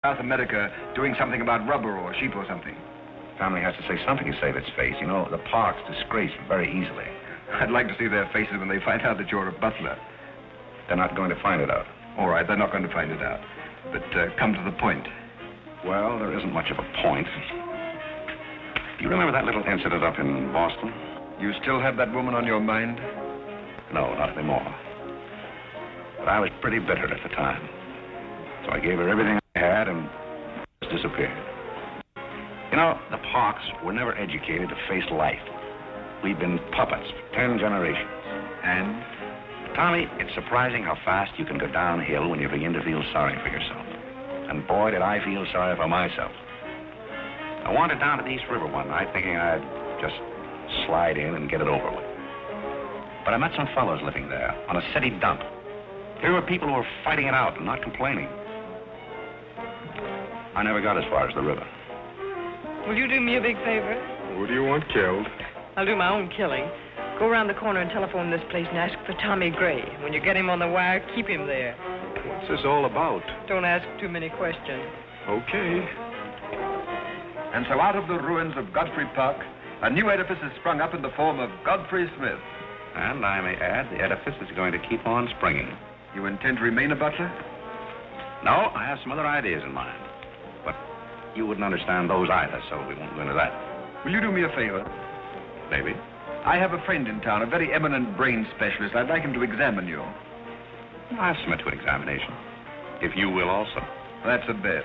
South America doing something about rubber or sheep or something. Family has to say something to save its face. You know, the Parks disgrace very easily. I'd like to see their faces when they find out that you're a butler. They're not going to find it out. All right, they're not going to find it out. But come to the point. Well, there isn't much of a point. Do you remember that little incident up in Boston? You still have that woman on your mind? No, not anymore. But I was pretty bitter at the time. So I gave her everything I had and just disappeared. You know, the Parks were never educated to face life. We've been puppets for 10 generations. And? Tommy, it's surprising how fast you can go downhill when you begin to feel sorry for yourself. And boy, did I feel sorry for myself. I wandered down to the East River one night thinking I'd just slide in and get it over with. But I met some fellows living there on a city dump. Here were people who were fighting it out and not complaining. I never got as far as the river. Will you do me a big favor? Who do you want killed? I'll do my own killing. Go around the corner and telephone this place and ask for Tommy Gray. When you get him on the wire, keep him there. What's this all about? Don't ask too many questions. Okay. And so out of the ruins of Godfrey Park, a new edifice has sprung up in the form of Godfrey Smith. And I may add, the edifice is going to keep on springing. You intend to remain a butler? No, I have some other ideas in mind. But you wouldn't understand those either, so we won't go into that. Will you do me a favor? Maybe. I have a friend in town, a very eminent brain specialist. I'd like him to examine you. I'll submit to an examination. If you will also. That's a bet.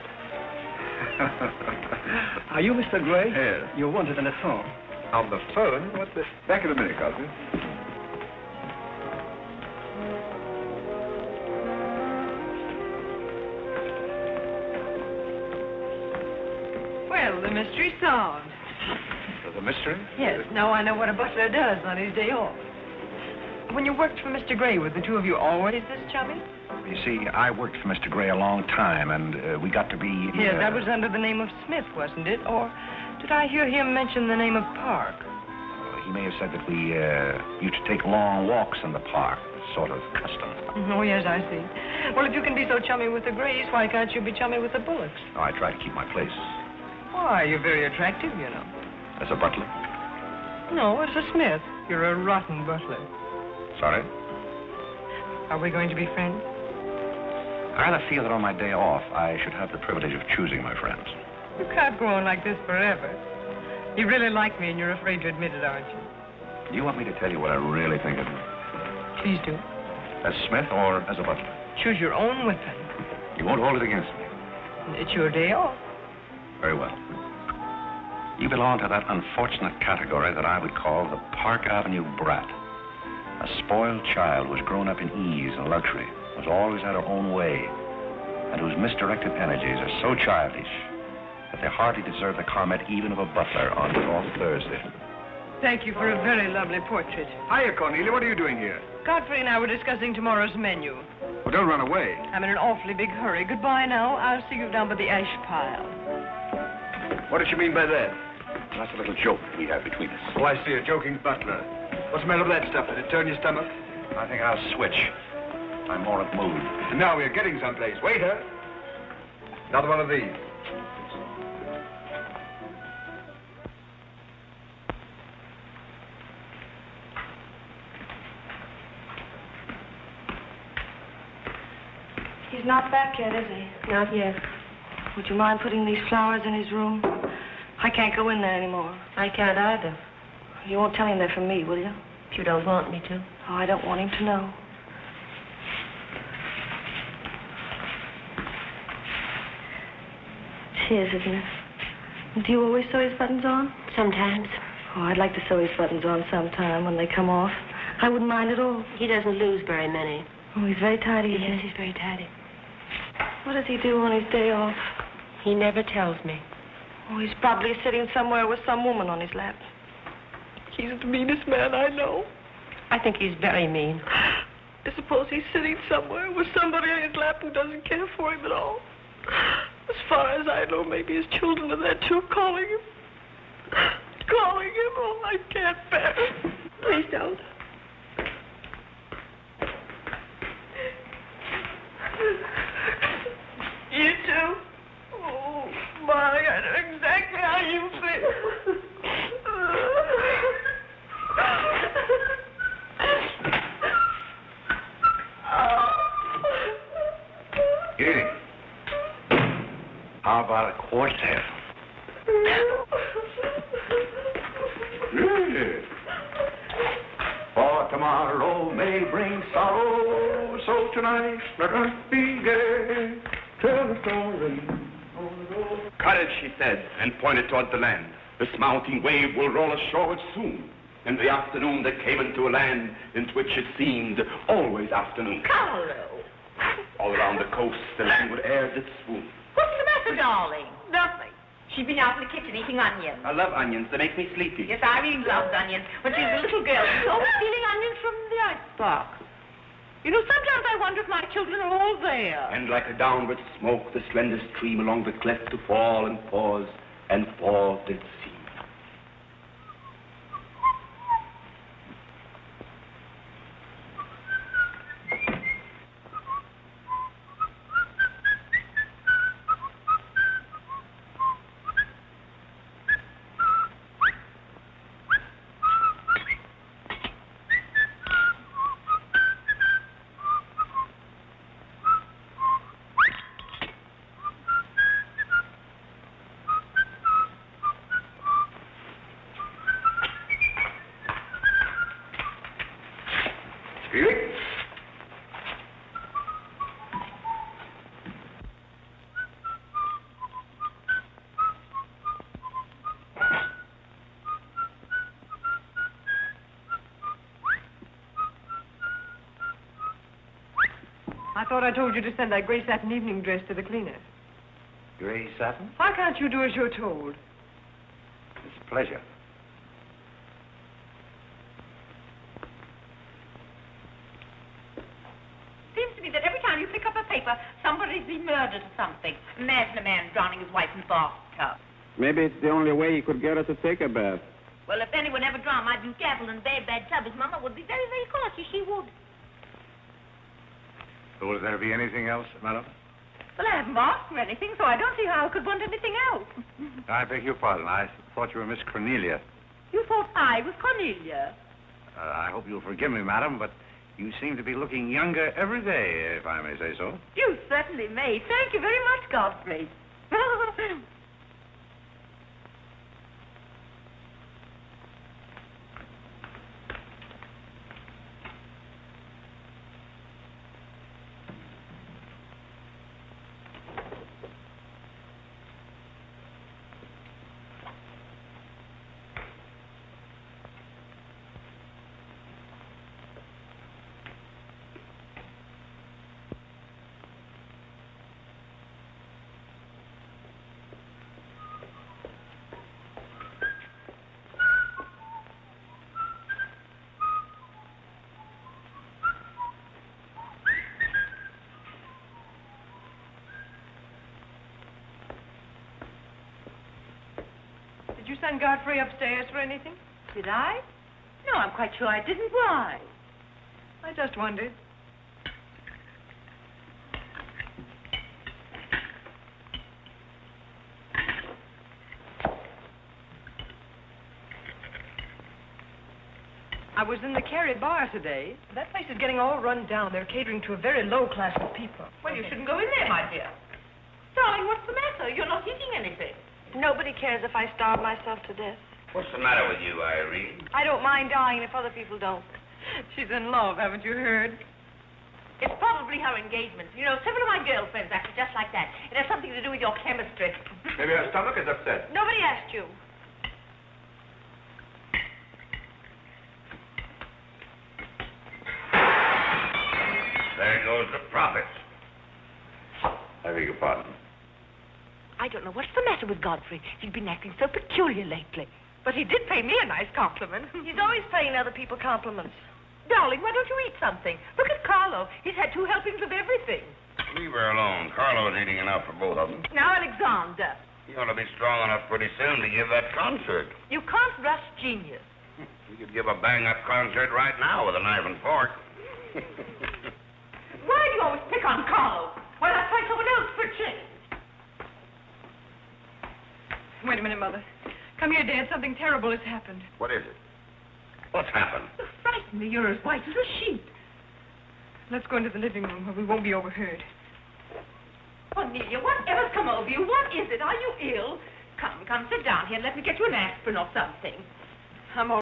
Are you Mr. Gray? Yes. You're wanted on the phone. On the phone? What the... Back in a minute, Godfrey. Well, the mystery's solved. The mystery? Yes, now I know what a butler does on his day off. When you worked for Mr. Gray, were the two of you always this chummy? You see, I worked for Mr. Gray a long time, and we got to be... Yes, that was under the name of Smith, wasn't it? Or did I hear him mention the name of Park? He may have said that we used to take long walks in the park, sort of custom. Oh, yes, I see. Well, if you can be so chummy with the Grays, why can't you be chummy with the Bullocks? Oh, I try to keep my place. Why, you're very attractive, you know. As a butler? No, as a Smith. You're a rotten butler. Sorry? Are we going to be friends? I rather feel that on my day off, I should have the privilege of choosing my friends. You can't go on like this forever. You really like me and you're afraid to admit it, aren't you? Do you want me to tell you what I really think of you? Please do. As Smith or as a butler? Choose your own weapon. You won't hold it against me. It's your day off. Very well. You belong to that unfortunate category that I would call the Park Avenue brat. A spoiled child who's grown up in ease and luxury, who's always had her own way, and whose misdirected energies are so childish that they hardly deserve the comment even of a butler on off Thursday. Thank you for a very lovely portrait. Hiya, Cornelia. What are you doing here? Godfrey and I were discussing tomorrow's menu. Well, don't run away. I'm in an awfully big hurry. Goodbye now. I'll see you down by the ash pile. What did you mean by that? That's a little joke we have between us. Oh, I see. A joking butler. What's the matter with that stuff? Did it turn your stomach? I think I'll switch. I'm more at mood. And now we're getting someplace. Waiter. Another one of these. He's not back yet, is he? Not yet. Would you mind putting these flowers in his room? I can't go in there anymore. I can't either. You won't tell him they're from me, will you? If you don't want me to. Oh, I don't want him to know. It's his, isn't it? Do you always sew his buttons on? Sometimes. Oh, I'd like to sew his buttons on sometime when they come off. I wouldn't mind at all. He doesn't lose very many. Oh, he's very tidy. Yes, he's very tidy. What does he do on his day off? He never tells me. Oh, he's probably sitting somewhere with some woman on his lap. He's the meanest man I know. I think he's very mean. I suppose he's sitting somewhere with somebody on his lap who doesn't care for him at all. As far as I know, maybe his children are there too, calling him. Calling him. Oh, I can't bear it. Please don't. You too? How about a quartet? For tomorrow may bring sorrow, so tonight let us be gay. Tell the story. Courage, she said, and pointed toward the land. This mounting wave will roll us shoreward soon. In the afternoon they came into a land into which it seemed always afternoon. Carlo! All around the coast the languid air did swoon. What's the matter, darling? Nothing. She's been out in the kitchen eating onions. I love onions. They make me sleepy. Yes, Irene loved onions. When she was a little girl, she was always stealing onions from the icebox. You know, sometimes I wonder if my children are all there. And like a downward smoke, the slender stream along the cleft to fall and pause, and fall did seem. I thought I told you to send that gray satin evening dress to the cleaner. Gray satin? Why can't you do as you're told? It's a pleasure. Seems to me that every time you pick up a paper, somebody's been murdered or something. Imagine a man drowning his wife in the bathtub. Maybe it's the only way he could get her to take a bath. Well, if anyone ever drowned my beautiful apple in a very bad tub, his mama would be very, very cautious. She would. Will there be anything else, madam? Well, I haven't asked for anything, so I don't see how I could want anything else. I beg your pardon. I thought you were Miss Cornelia. You thought I was Cornelia. I hope you'll forgive me, madam, but you seem to be looking younger every day, if I may say so. You certainly may. Thank you very much, Godfrey. Did you send Godfrey upstairs for anything? Did I? No, I'm quite sure I didn't. Why? I just wondered. I was in the Carey bar today. That place is getting all run down. They're catering to a very low class of people. Well, you shouldn't go in there, my dear. Darling, what's the matter? You're not eating anything. Nobody cares if I starve myself to death. What's the matter with you, Irene? I don't mind dying if other people don't. She's in love, haven't you heard? It's probably her engagement. You know, several of my girlfriends acted just like that. It has something to do with your chemistry. Maybe her stomach is upset. Nobody asked you. There goes the profits. I beg your pardon. I don't know what's the matter with Godfrey. He's been acting so peculiar lately. But he did pay me a nice compliment. He's always paying other people compliments. Darling, why don't you eat something? Look at Carlo. He's had 2 helpings of everything. Leave her alone. Carlo's eating enough for both of them. Now, Alexander, You ought to be strong enough pretty soon to give that concert. you can't rush genius. You could give a bang-up concert right now with a knife and fork. Why do you always pick on Carlo? Why not try someone else for a change? Wait a minute, Mother. Come here, Dad. Something terrible has happened. What is it? What's happened? You frighten me. You're as white as a sheet. Let's go into the living room where we won't be overheard. What Cornelia, whatever's come over you? What is it? Are you ill? Come, sit down here and let me get you an aspirin or something. I'm all